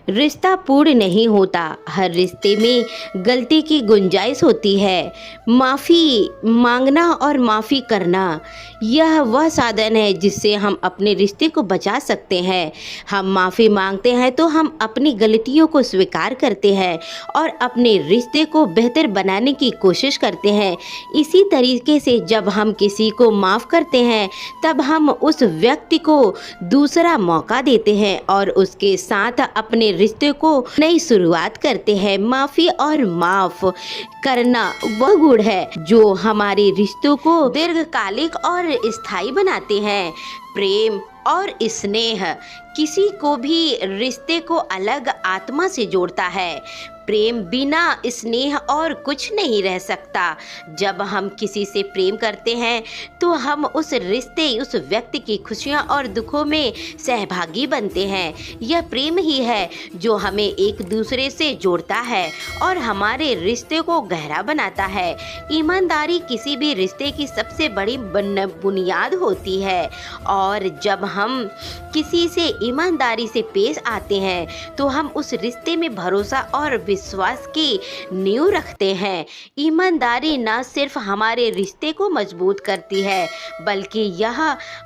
रिश्ता पूर्ण नहीं होता, हर रिश्ते में गलती की गुंजाइश होती है। माफ़ी मांगना और माफ़ी करना यह वह साधन है जिससे हम अपने रिश्ते को बचा सकते हैं। हम माफ़ी मांगते हैं तो हम अपनी गलतियों को स्वीकार करते हैं और अपने रिश्ते को बेहतर बनाने की कोशिश करते हैं। इसी तरीके से जब हम किसी को माफ़ करते हैं तब हम उस व्यक्ति को दूसरा मौका देते हैं और उसके साथ अपने रिश्ते को नई शुरुआत करते हैं। माफ़ी और माफ़ करना वह गुण है जो हमारे रिश्तों को दीर्घकालिक और स्थायी बनाते हैं। प्रेम और स्नेह किसी को भी रिश्ते को अलग आत्मा से जोड़ता है। प्रेम बिना स्नेह और कुछ नहीं रह सकता। जब हम किसी से प्रेम करते हैं तो हम उस व्यक्ति की खुशियां और दुखों में सहभागी बनते हैं। यह प्रेम ही है जो हमें एक दूसरे से जोड़ता है और हमारे रिश्ते को गहरा बनाता है। ईमानदारी किसी भी रिश्ते की सबसे बड़ी बुनियाद होती है और जब हम किसी से ईमानदारी से पेश आते हैं तो हम उस रिश्ते में भरोसा और विश्वास की नींव रखते हैं। ईमानदारी न सिर्फ हमारे रिश्ते को मजबूत करती है बल्कि यह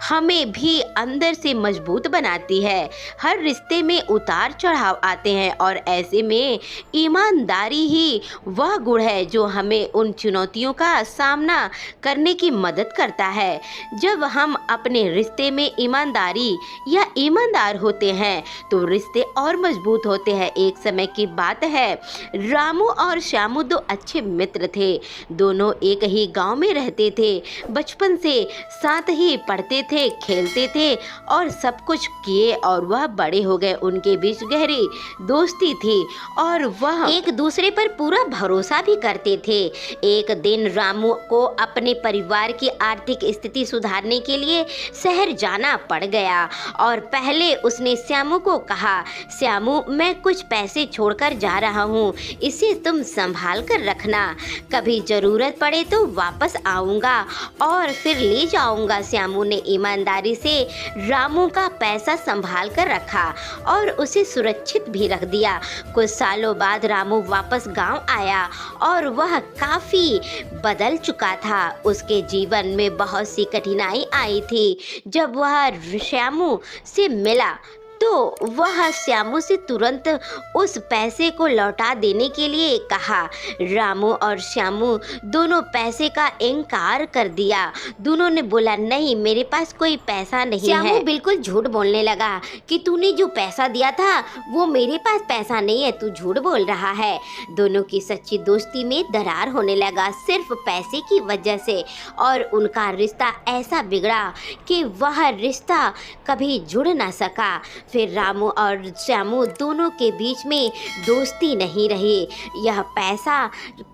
हमें भी अंदर से मजबूत बनाती है। हर रिश्ते में उतार चढ़ाव आते हैं और ऐसे में ईमानदारी ही वह गुण है जो हमें उन चुनौतियों का सामना करने की मदद करता है। जब हम अपने रिश्ते में ईमानदारी या ईमानदार होते हैं तो रिश्ते और मजबूत होते हैं। एक समय की बात है, रामू और श्यामू दो अच्छे मित्र थे। दोनों एक ही गांव में रहते थे। बचपन से साथ ही पढ़ते थे, खेलते थे और सब कुछ किए और वह बड़े हो गए। उनके बीच गहरी दोस्ती थी और वह एक दूसरे पर पूरा भरोसा भी करते थे। एक दिन रामू को अपने परिवार की आर्थिक स्थिति सुधारने के लिए शहर जाना पड़ गया और पहले उसने श्यामू को कहा, श्यामू मैं कुछ पैसे छोड़कर जा रहा हूँ, इसे तुम संभाल कर रखना, कभी जरूरत पड़े तो वापस आऊँगा और फिर ले जाऊँगा। श्यामू ने ईमानदारी से रामू का पैसा संभाल कर रखा और उसे सुरक्षित भी रख दिया। कुछ सालों बाद रामू वापस गांव आया और वह काफ़ी बदल चुका था। उसके जीवन में बहुत सी कठिनाई आई थी। जब वह श्यामू से मिला तो वह श्यामू से तुरंत उस पैसे को लौटा देने के लिए कहा। रामू और श्यामू दोनों पैसे का इनकार कर दिया। दोनों ने बोला, नहीं मेरे पास कोई पैसा नहीं है। श्यामू बिल्कुल झूठ बोलने लगा कि तूने जो पैसा दिया था वो मेरे पास पैसा नहीं है, तू झूठ बोल रहा है। दोनों की सच्ची दोस्ती में दरार होने लगा सिर्फ पैसे की वजह से और उनका रिश्ता ऐसा बिगड़ा कि वह रिश्ता कभी जुड़ ना सका। फिर रामू और श्यामू दोनों के बीच में दोस्ती नहीं रही। यह पैसा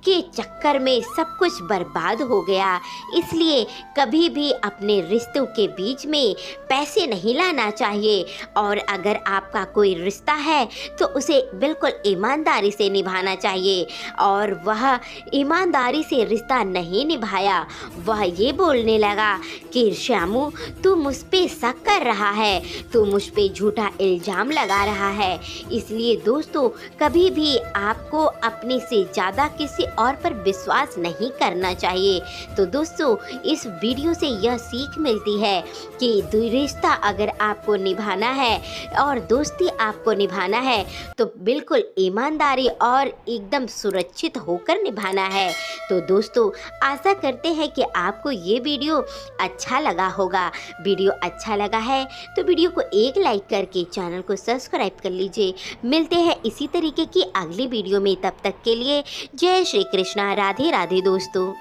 के चक्कर में सब कुछ बर्बाद हो गया। इसलिए कभी भी अपने रिश्तों के बीच में पैसे नहीं लाना चाहिए और अगर आपका कोई रिश्ता है तो उसे बिल्कुल ईमानदारी से निभाना चाहिए। और वह ईमानदारी से रिश्ता नहीं निभाया। वह ये बोलने लगा कि श्यामू तू मुझ पे शक कर रहा है, तू मुझ पे झूठा इल्जाम लगा रहा है। इसलिए दोस्तों कभी भी आपको अपने से ज़्यादा किसी और पर विश्वास नहीं करना चाहिए। तो दोस्तों इस वीडियो से यह सीख मिलती है कि रिश्ता अगर आपको निभाना है और दोस्ती आपको निभाना है तो बिल्कुल ईमानदारी और एकदम सुरक्षित होकर निभाना है। तो दोस्तों आशा करते हैं कि आपको ये वीडियो अच्छा लगा होगा। वीडियो अच्छा लगा है तो वीडियो को एक लाइक करके चैनल को सब्सक्राइब कर लीजिए। मिलते हैं इसी तरीके की अगली वीडियो में, तब तक के लिए जय श्री कृष्णा, राधे राधे दोस्तों।